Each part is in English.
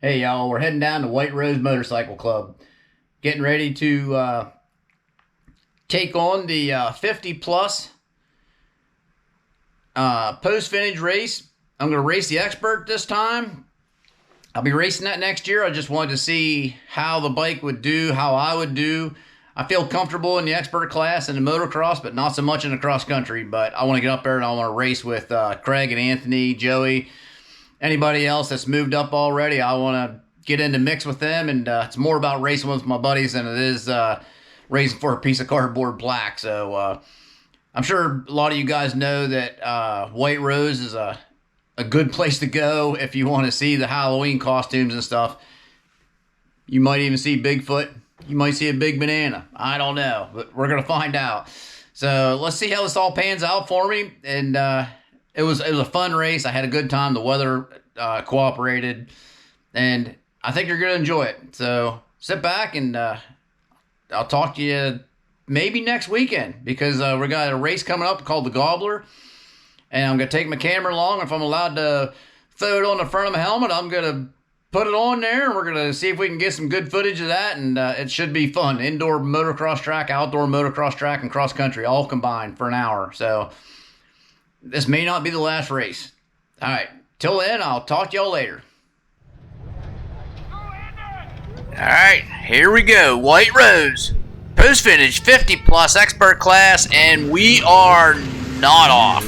Hey y'all, we're heading down to White Rose Motorcycle Club. Getting ready to take on the 50 plus post vintage race. I'm going to race the expert this time. I'll be racing that next year. I just wanted to see how the bike would do, how I would do. I feel comfortable in the expert class and the motocross, but not so much in the cross country. But I want to get up there and I want to race with Craig and Anthony, Joey, anybody else that's moved up already. I want to get into mix with them, and it's more about racing with my buddies than it is racing for a piece of cardboard plaque. So I'm sure a lot of you guys know that White Rose is a good place to go if you want to see the Halloween costumes and stuff. You might even see Bigfoot. You might see a big banana. I don't know, but we're gonna find out. So let's see how this all pans out for me. And it was a fun race. I had a good time. The weather cooperated, and I think you're gonna enjoy it. So sit back and I'll talk to you maybe next weekend, because we got a race coming up called the Gobbler, and I'm gonna take my camera along. If I'm allowed to throw it on the front of my helmet, I'm gonna put it on there, and we're gonna see if we can get some good footage of that. And it should be fun. Indoor motocross track, outdoor motocross track, and cross country all combined for an hour. So this may not be the last race. All right, till then, I'll talk to y'all later. All right, here we go. White Rose, post vintage 50 plus expert class, and we are not off.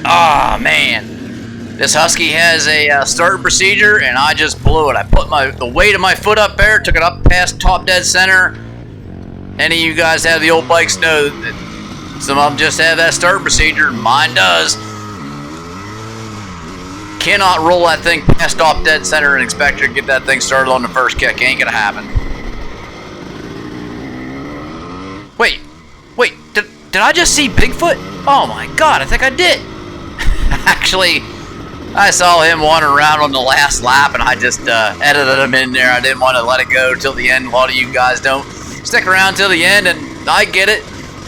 Ah, man. This Husky has a starting procedure, and I just blew it. I put the weight of my foot up there, took it up past top dead center. Any of you guys have the old bikes know that some of them just have that starting procedure. Mine does. Cannot roll that thing past top dead center and expect to get that thing started on the first kick. Ain't gonna happen. Wait, did I just see Bigfoot? Oh my god, I think I did. Actually, I saw him wandering around on the last lap, and I just edited him in there. I didn't want to let it go till the end. A lot of you guys don't stick around till the end, and I get it.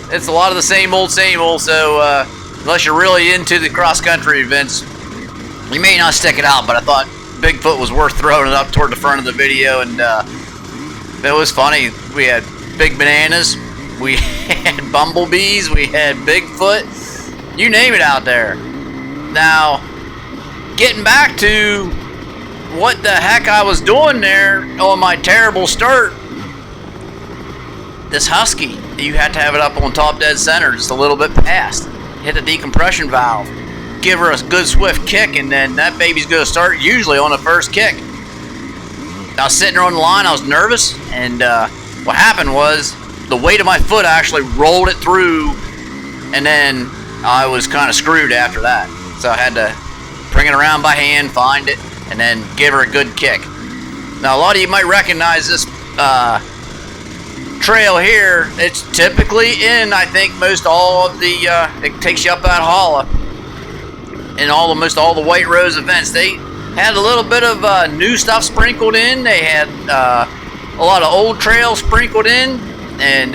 It's a lot of the same old, so unless you're really into the cross-country events, you may not stick it out. But I thought Bigfoot was worth throwing it up toward the front of the video, and it was funny. We had big bananas, we had bumblebees, we had Bigfoot, you name it out there. Now, getting back to what the heck I was doing there on my terrible start, this Husky, you had to have it up on top dead center, just a little bit past. Hit the decompression valve, give her a good swift kick, and then that baby's going to start usually on the first kick. I was sitting there on the line, I was nervous, and what happened was the weight of my foot actually rolled it through, and then I was kind of screwed after that. So I had to bring it around by hand, find it, and then give her a good kick. Now, a lot of you might recognize this trail here. It's typically in, I think, most all of the, it takes you up that hollow. In almost all the White Rose events, they had a little bit of new stuff sprinkled in. They had a lot of old trails sprinkled in, and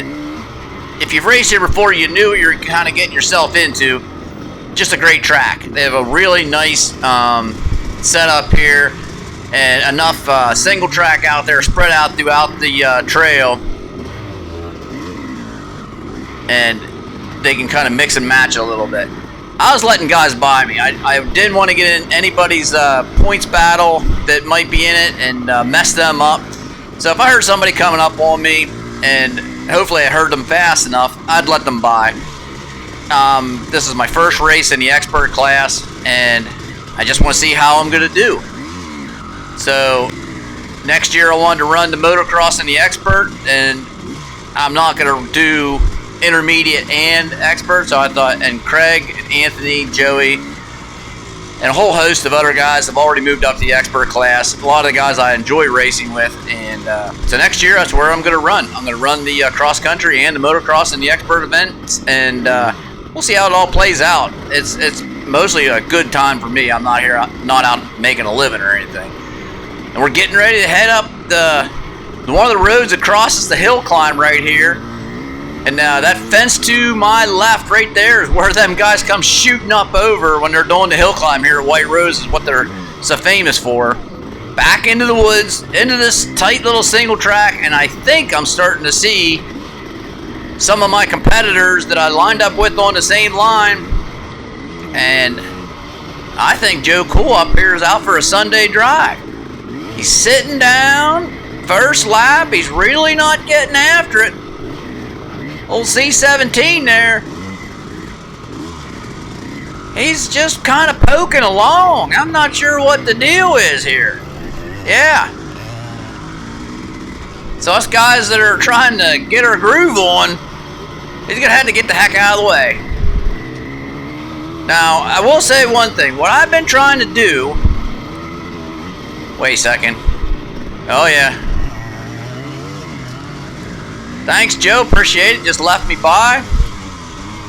if you've raced here before, you knew what you're kind of getting yourself into. Just a great track. They have a really nice setup here, and enough single track out there spread out throughout the trail, and they can kind of mix and match a little bit. I was letting guys by me. I didn't want to get in anybody's points battle that might be in it and mess them up. So if I heard somebody coming up on me, and hopefully I heard them fast enough, I'd let them by. This is my first race in the expert class, and I just want to see how I'm going to do. So next year I wanted to run the motocross in the expert, and I'm not going to do intermediate and expert. So I thought, and Craig, and Anthony, Joey, and a whole host of other guys have already moved up to the expert class. A lot of the guys I enjoy racing with, and so next year that's where I'm going to run. I'm going to run the cross country and the motocross in the expert events, and we'll see how it all plays out. It's mostly a good time for me. I'm not out making a living or anything. And we're getting ready to head up one of the roads that crosses the hill climb right here. And that fence to my left right there is where them guys come shooting up over when they're doing the hill climb here at White Rose, is what they're so famous for. back into the woods, into this tight little single track, and I think I'm starting to see some of my competitors that I lined up with on the same line, and I think Joe Cool up here is out for a Sunday drive. He's sitting down, first lap, he's really not getting after it. Old C17 there. He's just kind of poking along. I'm not sure what the deal is here. Yeah. So us guys that are trying to get our groove on, he's going to have to get the heck out of the way. Now, I will say one thing. What I've been trying to do... Wait a second. Oh, yeah. Thanks, Joe. Appreciate it. Just left me by.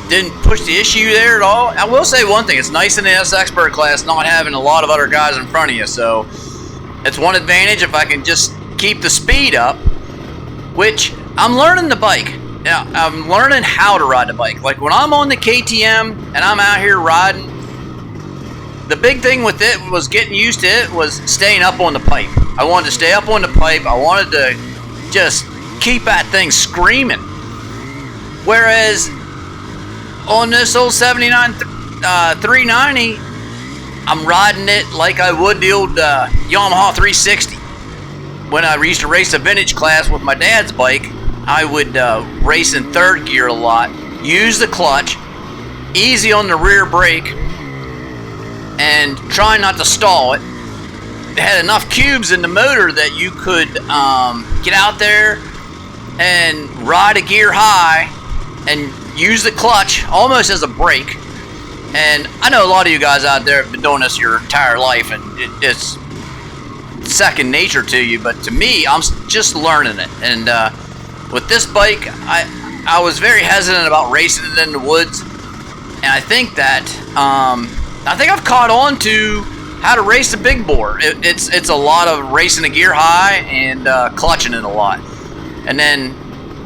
Didn't push the issue there at all. I will say one thing. It's nice in the S Expert class not having a lot of other guys in front of you. So, it's one advantage if I can just keep the speed up. Which, I'm learning the bike. Now, I'm learning how to ride the bike. Like, when I'm on the KTM and I'm out here riding, the big thing with it was getting used to it was staying up on the pipe. I wanted to stay up on the pipe. I wanted to just keep that thing screaming. Whereas on this old 79 390, I'm riding it like I would the old Yamaha 360. When I used to race a vintage class with my dad's bike, I would race in third gear a lot, use the clutch, easy on the rear brake, and try not to stall it. It had enough cubes in the motor that you could get out there and ride a gear high and use the clutch almost as a brake. And I know a lot of you guys out there have been doing this your entire life, and it's second nature to you, but to me, I'm just learning it. And with this bike, I was very hesitant about racing it in the woods, and I think that I've caught on to how to race the big bore. It's a lot of racing a gear high and clutching it a lot, and then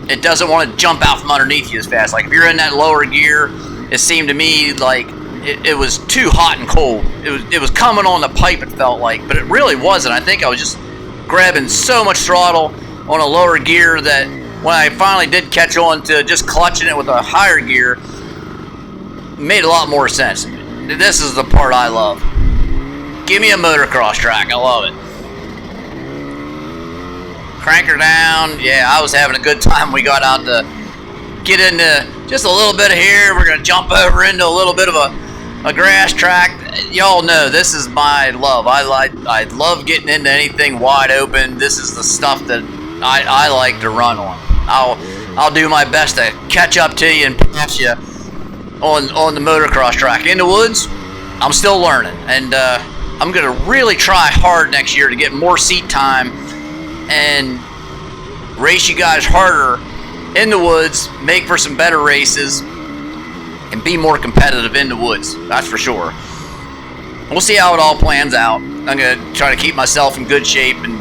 it doesn't want to jump out from underneath you as fast. Like if you're in that lower gear, it seemed to me like it was too hot and cold. It was coming on the pipe, it felt like, but it really wasn't. I think I was just grabbing so much throttle on a lower gear that when I finally did catch on to just clutching it with a higher gear, it made a lot more sense. This is the part I love. Give me a motocross track. I love it. Crank her down. Yeah, I was having a good time. We got out to get into just a little bit of here. We're going to jump over into a little bit of a grass track. Y'all know this is my love. I love getting into anything wide open. This is the stuff that I like to run on. I'll do my best to catch up to you and pass you on the motocross track. In the woods, I'm still learning, and I'm going to really try hard next year to get more seat time and race you guys harder in the woods, make for some better races, and be more competitive in the woods. That's for sure. We'll see how it all plans out. I'm going to try to keep myself in good shape. And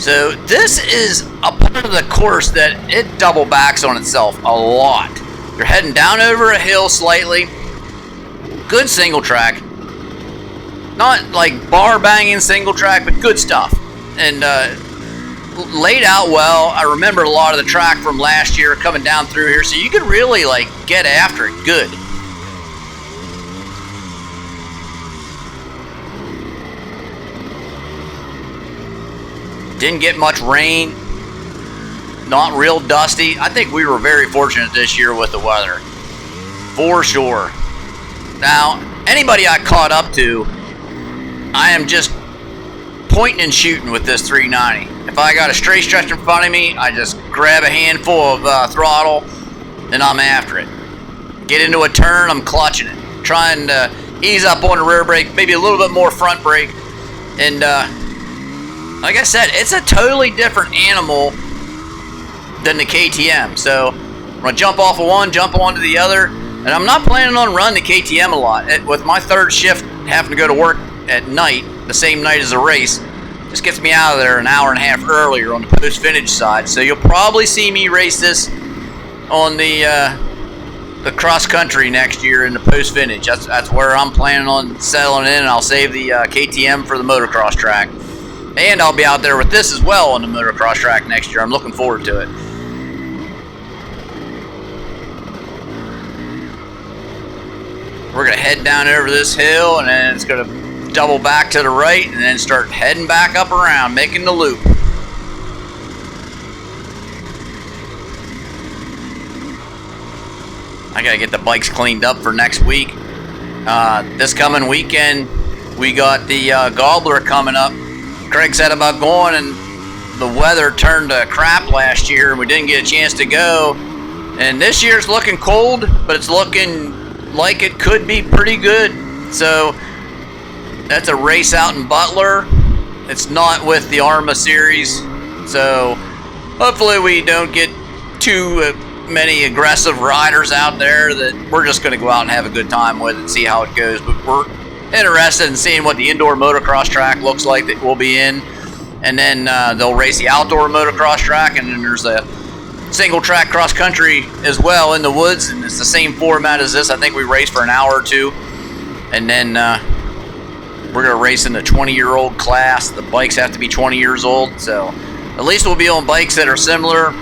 so this is a part of the course that it double backs on itself a lot. You're heading down over a hill slightly. Good single track. Not like bar banging single track, but good stuff. And laid out well. I remember a lot of the track from last year coming down through here, so you could really like get after it good. Didn't get much rain. Not real dusty. I think we were very fortunate this year with the weather. For sure. Now, anybody I caught up to, I am just pointing and shooting with this 390. If I got a straight stretch in front of me, I just grab a handful of throttle and I'm after it. Get into a turn, I'm clutching it. Trying to ease up on the rear brake, maybe a little bit more front brake. And like I said, it's a totally different animal than the KTM. So I'm going to jump off of one, jump onto the other. And I'm not planning on running the KTM a lot. With my third shift having to go to work at night, the same night as a race, just gets me out of there an hour and a half earlier on the post-finish side. So you'll probably see me race this on the the cross country next year in the post vintage. That's where I'm planning on settling in, and I'll save the KTM for the motocross track. And I'll be out there with this as well on the motocross track next year. I'm looking forward to it. We're going to head down over this hill, and then it's going to double back to the right, and then start heading back up around, making the loop. I got to get the bikes cleaned up for next week. This coming weekend, we got the Gobbler coming up. Craig said about going, and the weather turned to crap last year, and we didn't get a chance to go. And this year's looking cold, but it's looking like it could be pretty good. So that's a race out in Butler. It's not with the ARMA series, so hopefully we don't get too many aggressive riders out there. That we're just going to go out and have a good time with and see how it goes. But we're interested in seeing what the indoor motocross track looks like that we'll be in, and then they'll race the outdoor motocross track, and then there's a single track cross country as well in the woods, and it's the same format as this. I think we race for an hour or two, and then we're going to race in the 20-year-old class. The bikes have to be 20 years old, so at least we'll be on bikes that are similar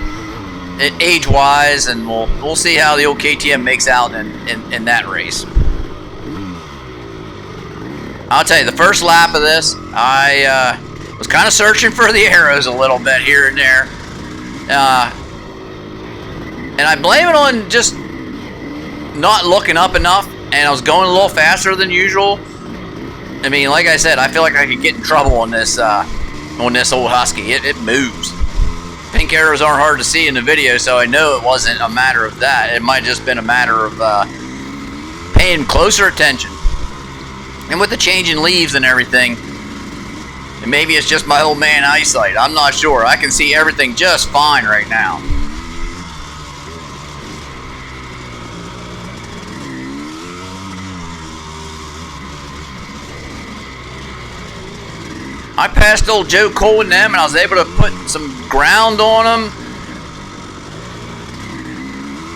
age-wise, and we'll see how the old KTM makes out in that race. I'll tell you, the first lap of this, I was kind of searching for the arrows a little bit here and there. And I blame it on just not looking up enough, and I was going a little faster than usual. I mean, like I said, I feel like I could get in trouble on this old Husky. It moves. Pink arrows aren't hard to see in the video, so I know it wasn't a matter of that. It might have just been a matter of paying closer attention. And with the changing leaves and everything, and maybe it's just my old man eyesight. I'm not sure. I can see everything just fine right now. I passed old Joe Cole and them, and I was able to put some ground on them.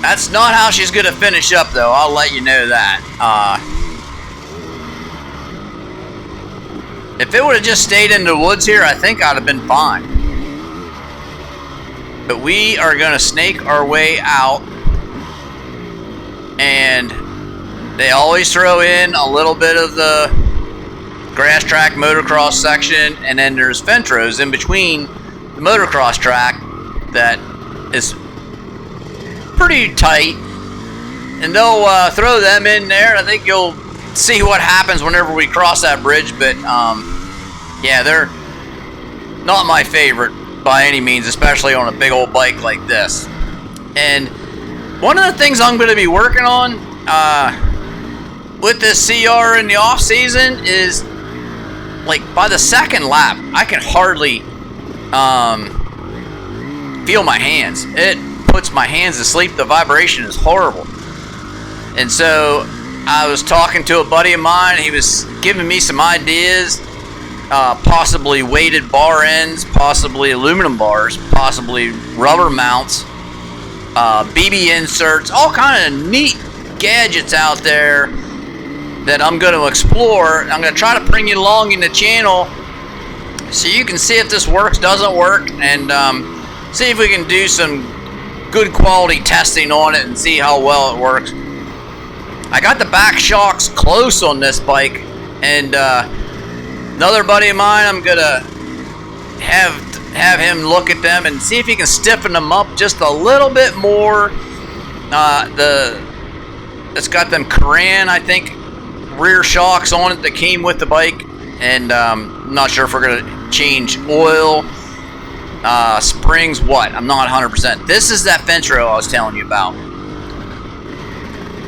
That's not how she's going to finish up, though. I'll let you know that. If it would have just stayed in the woods here, I think I'd have been fine. But we are going to snake our way out. And they always throw in a little bit of the grass track motocross section, and then there's Ventros in between the motocross track that is pretty tight, and they'll throw them in there. I think you'll see what happens whenever we cross that bridge, but yeah, they're not my favorite by any means, especially on a big old bike like this. And one of the things I'm going to be working on with this CR in the off season is, like, by the second lap, I can hardly feel my hands. It puts my hands to sleep. The vibration is horrible. And so I was talking to a buddy of mine. He was giving me some ideas, possibly weighted bar ends, possibly aluminum bars, possibly rubber mounts, BB inserts, all kind of neat gadgets out there that I'm going to explore. I'm going to try to bring you along in the channel so you can see if this works, doesn't work, and see if we can do some good quality testing on it and see how well it works. I got the back shocks close on this bike, and another buddy of mine, I'm going to have him look at them and see if he can stiffen them up just a little bit more. It's got them Karan, I think, rear shocks on it that came with the bike, and I'm not sure if we're going to change oil, springs, what, I'm not 100%. This is that Ventro I was telling you about.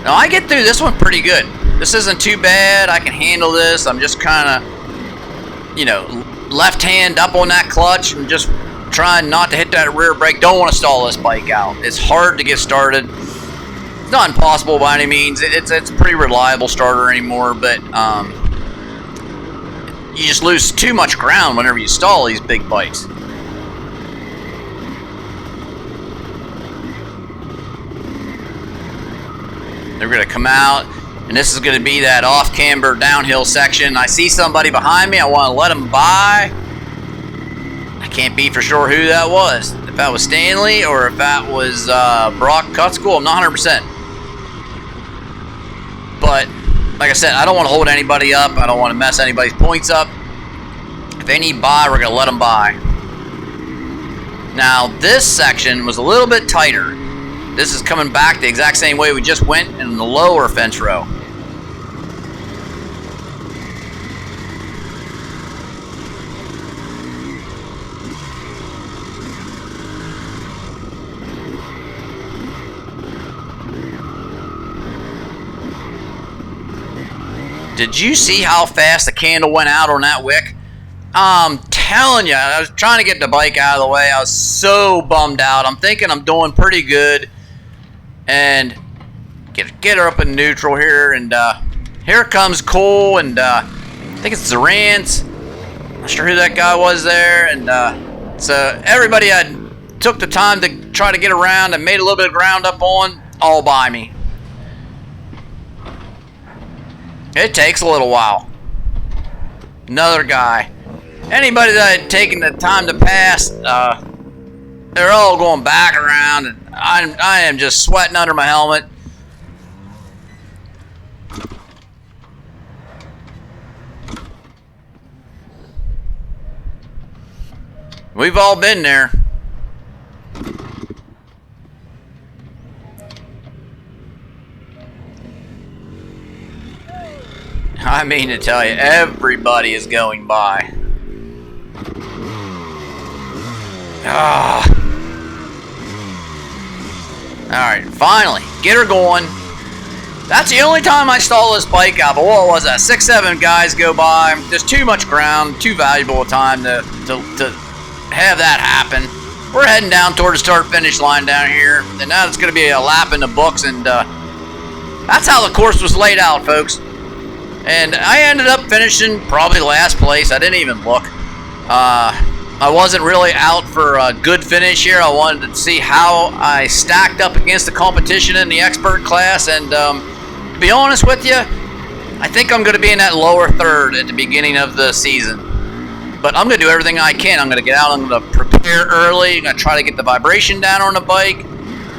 Now I get through this one pretty good. This isn't too bad. I can handle this. I'm just kind of, you know, left hand up on that clutch and just trying not to hit that rear brake. Don't want to stall this bike out. It's hard to get started. It's not impossible by any means. It's a pretty reliable starter anymore, but you just lose too much ground whenever you stall these big bikes. going to come out, and this is going to be that off-camber downhill section. I see somebody behind me. I want to let them by. I can't be for sure who that was. If that was Stanley or if that was Brock Cutschool, I'm not 100%. But, like I said, I don't want to hold anybody up. I don't want to mess anybody's points up. If they need by, we're going to let them by. Now, this section was a little bit tighter. This is coming back the exact same way we just went in the lower fence row. Did you see how fast the candle went out on that wick? I'm telling you, I was trying to get the bike out of the way. I was so bummed out. I'm thinking I'm doing pretty good. And get her up in neutral here. And here comes Cole. And I think it's Zarantz. Not sure who that guy was there. And so everybody I took the time to try to get around and made a little bit of ground up on, all by me. It takes a little while. Another guy. Anybody that had taken the time to pass, they're all going back around, and I am just sweating under my helmet. We've all been there. I mean to tell you, everybody is going by. Ah. Alright, finally, get her going. That's the only time I stall this bike out, but what was that? 6-7 guys go by. There's too much ground, too valuable a time to have that happen. We're heading down toward the start-finish line down here, and now it's going to be a lap in the books, and that's how the course was laid out, folks. And I ended up finishing probably last place. I didn't even look. I wasn't really out for a good finish here. I wanted to see how I stacked up against the competition in the expert class. And to be honest with you, I think I'm going to be in that lower third at the beginning of the season. But I'm going to do everything I can. I'm going to get out. I'm going to prepare early. I'm going to try to get the vibration down on the bike.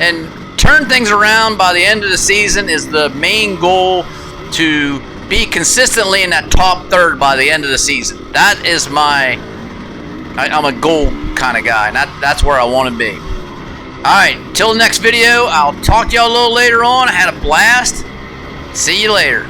And turn things around by the end of the season is the main goal, to be consistently in that top third by the end of the season. That is my... I'm a goal kind of guy, and that's where I want to be. Alright, till the next video, I'll talk to y'all a little later on. I had a blast. See you later.